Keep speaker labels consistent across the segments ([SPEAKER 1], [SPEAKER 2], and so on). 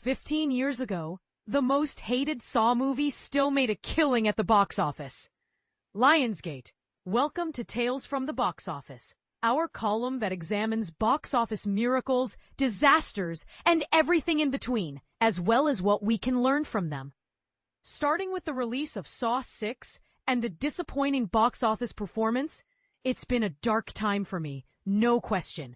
[SPEAKER 1] 15 years ago, the most hated Saw movie still made a killing at the box office. Lionsgate, welcome to Tales from the Box Office, our column that examines box office miracles, disasters, and everything in between, as well as what we can learn from them. Starting with the release of Saw 6 and the disappointing box office performance, it's been a dark time for me, no question.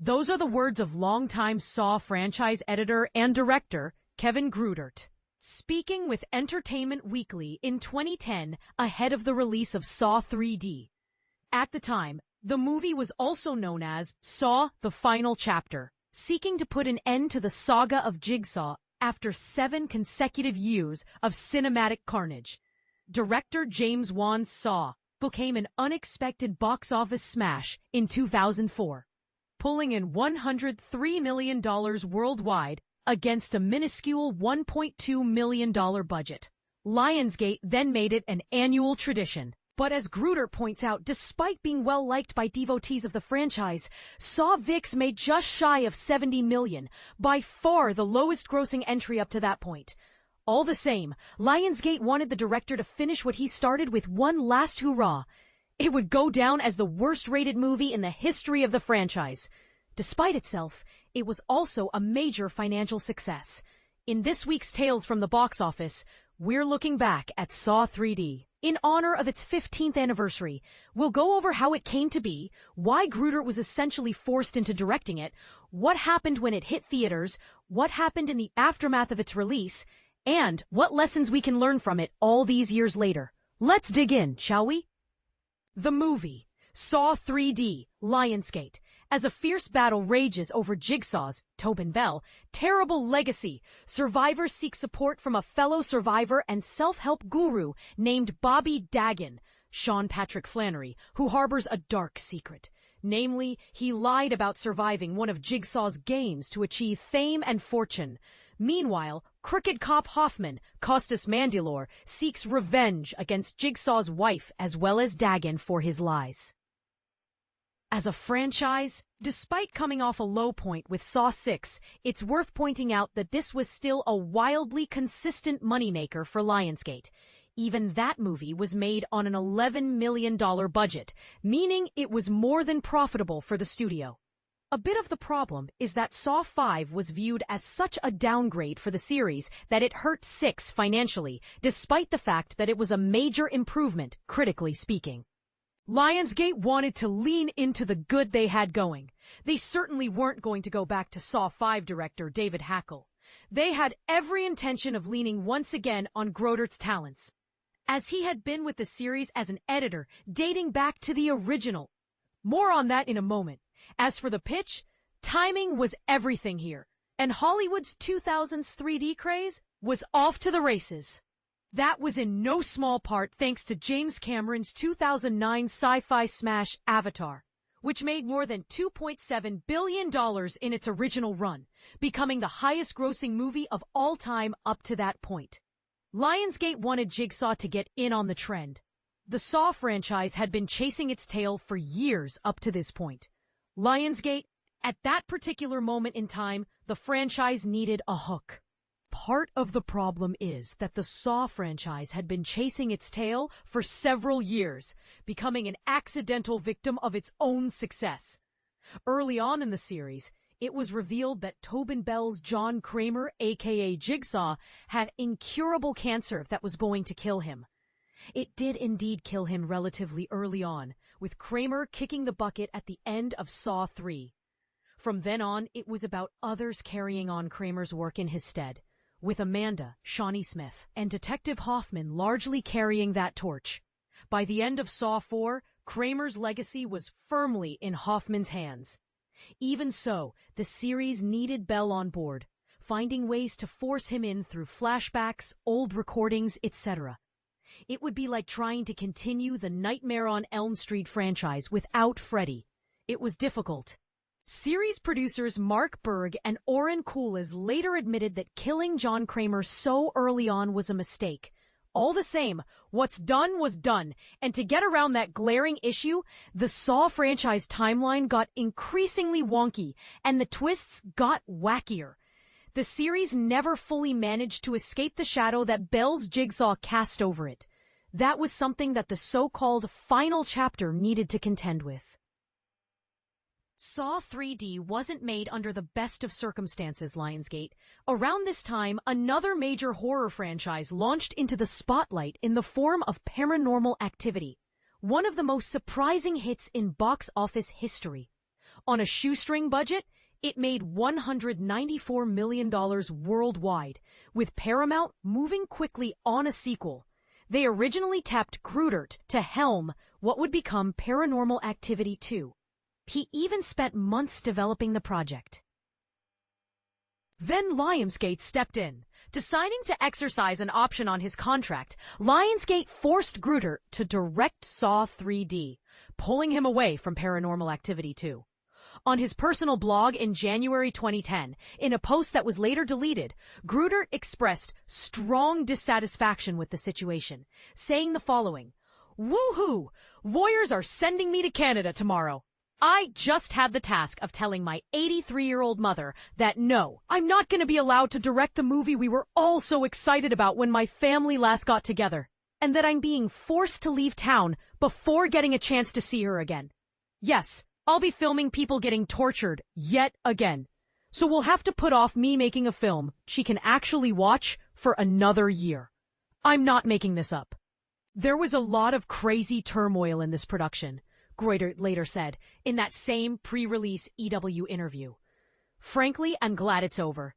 [SPEAKER 1] Those are the words of longtime Saw franchise editor and director Kevin Greutert, speaking with Entertainment Weekly in 2010 ahead of the release of Saw 3D. At the time, the movie was also known as Saw: The Final Chapter, seeking to put an end to the saga of Jigsaw after 7 consecutive years of cinematic carnage. Director James Wan's Saw became an unexpected box office smash in 2004, pulling in $103 million worldwide against a minuscule $1.2 million budget. Lionsgate then made it an annual tradition. But as Greutert points out, despite being well-liked by devotees of the franchise, Saw VI made just shy of $70 million, by far the lowest-grossing entry up to that point. All the same, Lionsgate wanted the director to finish what he started with one last hurrah. It would go down as the worst-rated movie in the history of the franchise. Despite itself, it was also a major financial success. In this week's Tales from the Box Office, we're looking back at Saw 3D. In honor of its 15th anniversary, we'll go over how it came to be, why Greutert was essentially forced into directing it, what happened when it hit theaters, what happened in the aftermath of its release, and what lessons we can learn from it all these years later. Let's dig in, shall we? The movie, Saw 3D, Lionsgate. As a fierce battle rages over Jigsaw's, Tobin Bell, terrible legacy, survivors seek support from a fellow survivor and self-help guru named Bobby Dagan, Sean Patrick Flannery, who harbors a dark secret. Namely, he lied about surviving one of Jigsaw's games to achieve fame and fortune. Meanwhile, crooked cop Hoffman, Costas Mandylor, seeks revenge against Jigsaw's wife as well as Dagan for his lies. As a franchise, despite coming off a low point with Saw 6, it's worth pointing out that this was still a wildly consistent moneymaker for Lionsgate. Even that movie was made on an $11 million budget, meaning it was more than profitable for the studio. A bit of the problem is that Saw 5 was viewed as such a downgrade for the series that it hurt 6 financially, despite the fact that it was a major improvement, critically speaking. Lionsgate wanted to lean into the good they had going. They certainly weren't going to go back to Saw 5 director David Hackle. They had every intention of leaning once again on Greutert's talents, as he had been with the series as an editor dating back to the original. More on that in a moment. As for the pitch, timing was everything here, and Hollywood's 2000s 3D craze was off to the races. That was in no small part thanks to James Cameron's 2009 sci-fi smash Avatar, which made more than $2.7 billion in its original run, becoming the highest-grossing movie of all time up to that point. Lionsgate wanted Jigsaw to get in on the trend. The Saw franchise had been chasing its tail for years up to this point. Lionsgate, at that particular moment in time, the franchise needed a hook. Part of the problem is that the Saw franchise had been chasing its tail for several years, becoming an accidental victim of its own success. Early on in the series, it was revealed that Tobin Bell's John Kramer, aka Jigsaw, had incurable cancer that was going to kill him. It did indeed kill him relatively early on, with Kramer kicking the bucket at the end of Saw 3. From then on, it was about others carrying on Kramer's work in his stead, with Amanda, Shawnee Smith, and Detective Hoffman largely carrying that torch. By the end of Saw 4, Kramer's legacy was firmly in Hoffman's hands. Even so, the series needed Bell on board, finding ways to force him in through flashbacks, old recordings, etc. It would be like trying to continue the Nightmare on Elm Street franchise without Freddy. It was difficult. Series producers Mark Berg and Oren Koules later admitted that killing John Kramer so early on was a mistake. All the same, what's done was done, and to get around that glaring issue, the Saw franchise timeline got increasingly wonky, and the twists got wackier. the series never fully managed to escape the shadow that Bell's Jigsaw cast over it. That was something that the so-called final chapter needed to contend with. Saw 3D wasn't made under the best of circumstances, Lionsgate. Around this time, another major horror franchise launched into the spotlight in the form of Paranormal Activity, one of the most surprising hits in box office history. On a shoestring budget, it made $194 million worldwide, with Paramount moving quickly on a sequel. They originally tapped Greutert to helm what would become Paranormal Activity 2. He even spent months developing the project. Then Lionsgate stepped in. Deciding to exercise an option on his contract, Lionsgate forced Greutert to direct Saw 3D, pulling him away from Paranormal Activity 2. On his personal blog in January 2010, in a post that was later deleted, Greutert expressed strong dissatisfaction with the situation, saying the following: "Woohoo! Lawyers are sending me to Canada tomorrow. I just had the task of telling my 83-year-old mother that no, I'm not going to be allowed to direct the movie we were all so excited about when my family last got together, and that I'm being forced to leave town before getting a chance to see her again. Yes, I'll be filming people getting tortured yet again. So we'll have to put off me making a film she can actually watch for another year. I'm not making this up." There was a lot of crazy turmoil in this production, Greutert later said in that same pre-release EW interview. "Frankly, I'm glad it's over.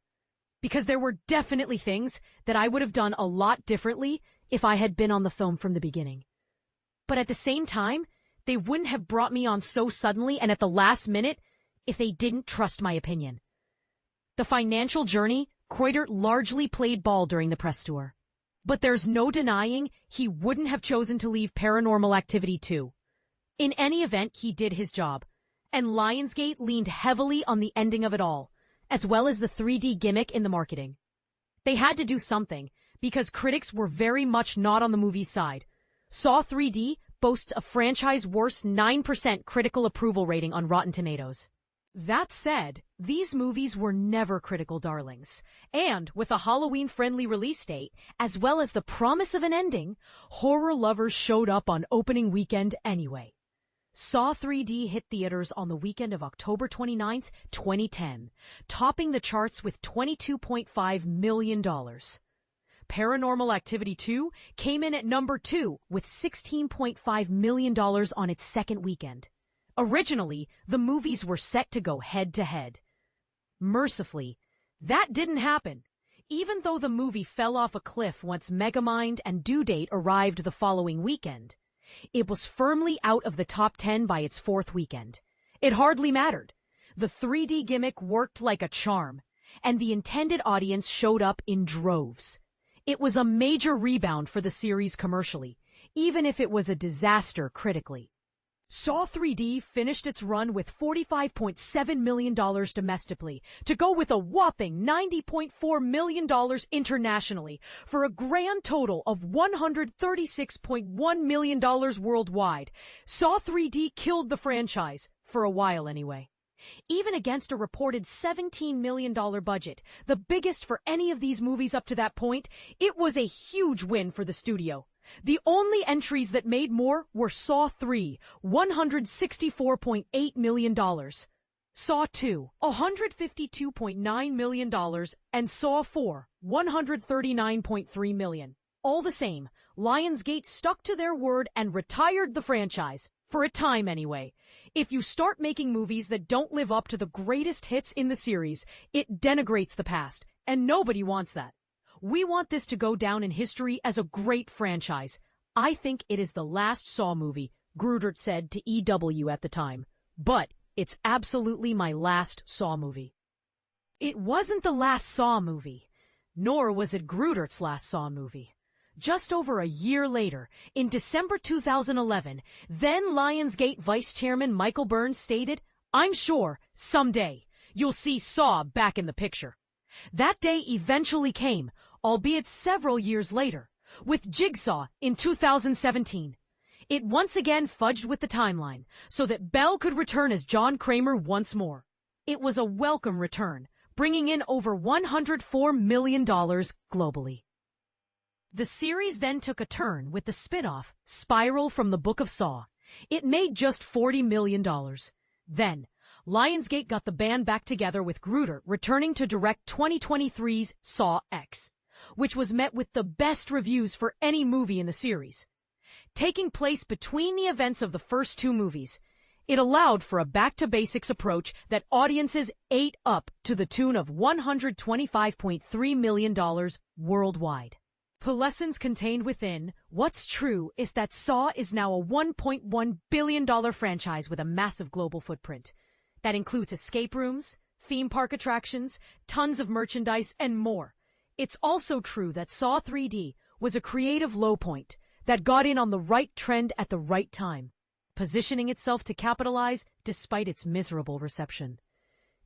[SPEAKER 1] Because there were definitely things that I would have done a lot differently if I had been on the film from the beginning. But at the same time, they wouldn't have brought me on so suddenly and at the last minute if they didn't trust my opinion." The financial journey, Greutert largely played ball during the press tour. But there's no denying he wouldn't have chosen to leave Paranormal Activity 2. In any event, he did his job, and Lionsgate leaned heavily on the ending of it all, as well as the 3D gimmick in the marketing. They had to do something, because critics were very much not on the movie's side. Saw 3D boasts a franchise-worst 9% critical approval rating on Rotten Tomatoes. That said, these movies were never critical darlings, and with a Halloween-friendly release date, as well as the promise of an ending, horror lovers showed up on opening weekend anyway. Saw 3D hit theaters on the weekend of October 29, 2010, topping the charts with $22.5 million. Paranormal Activity 2 came in at number 2 with $16.5 million on its second weekend. Originally, the movies were set to go head-to-head. Mercifully, that didn't happen, even though the movie fell off a cliff once Megamind and Due Date arrived the following weekend. It was firmly out of the top 10 by its fourth weekend. It hardly mattered. The 3D gimmick worked like a charm, and the intended audience showed up in droves. It was a major rebound for the series commercially, even if it was a disaster critically. Saw 3D finished its run with $45.7 million domestically, to go with a whopping $90.4 million internationally, for a grand total of $136.1 million worldwide. Saw 3D killed the franchise, for a while anyway. Even against a reported $17 million budget, the biggest for any of these movies up to that point, it was a huge win for the studio. The only entries that made more were Saw 3, $164.8 million, Saw 2, $152.9 million, and Saw 4, $139.3 million. All the same, Lionsgate stuck to their word and retired the franchise, for a time anyway. If you start making movies that don't live up to the greatest hits in the series, it denigrates the past, and nobody wants that. We want this to go down in history as a great franchise. I think it is the last Saw movie, Greutert said to EW at the time. But it's absolutely my last Saw movie. It wasn't the last Saw movie, nor was it Greutert's last Saw movie. Just over a year later, in December 2011, then Lionsgate Vice Chairman Michael Burns stated, "I'm sure, someday, you'll see Saw back in the picture." That day eventually came, albeit several years later, with Jigsaw in 2017. It once again fudged with the timeline, so that Bell could return as John Kramer once more. It was a welcome return, bringing in over $104 million globally. The series then took a turn with the spin-off, Spiral from the Book of Saw. It made just $40 million. Then, Lionsgate got the band back together with Greutert returning to direct 2023's Saw X, which was met with the best reviews for any movie in the series. Taking place between the events of the first two movies, it allowed for a back-to-basics approach that audiences ate up to the tune of $125.3 million worldwide. The lessons contained within What's True is that Saw is now a $1.1 billion franchise with a massive global footprint. That includes escape rooms, theme park attractions, tons of merchandise, and more. It's also true that Saw 3D was a creative low point that got in on the right trend at the right time, positioning itself to capitalize despite its miserable reception.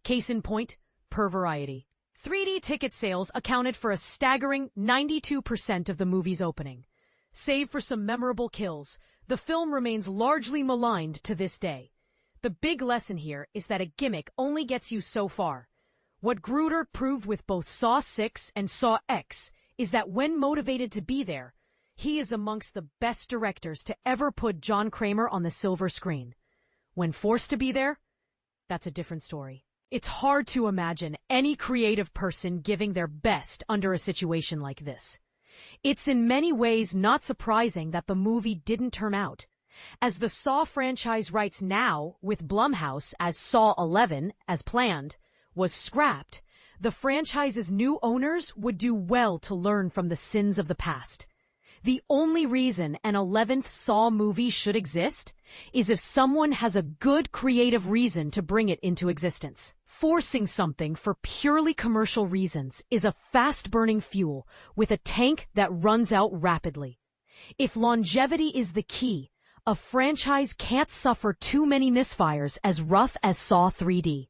[SPEAKER 1] Case in point, per Variety. 3D ticket sales accounted for a staggering 92% of the movie's opening. Save for some memorable kills, the film remains largely maligned to this day. The big lesson here is that a gimmick only gets you so far. What Greutert proved with both Saw 6 and Saw X is that when motivated to be there, he is amongst the best directors to ever put John Kramer on the silver screen. When forced to be there, that's a different story. It's hard to imagine any creative person giving their best under a situation like this. It's in many ways not surprising that the movie didn't turn out. As the Saw franchise writes now, with Blumhouse as Saw 11, as planned, was scrapped, the franchise's new owners would do well to learn from the sins of the past. The only reason an 11th Saw movie should exist is if someone has a good creative reason to bring it into existence. Forcing something for purely commercial reasons is a fast-burning fuel with a tank that runs out rapidly. If longevity is the key, a franchise can't suffer too many misfires as rough as Saw 3D.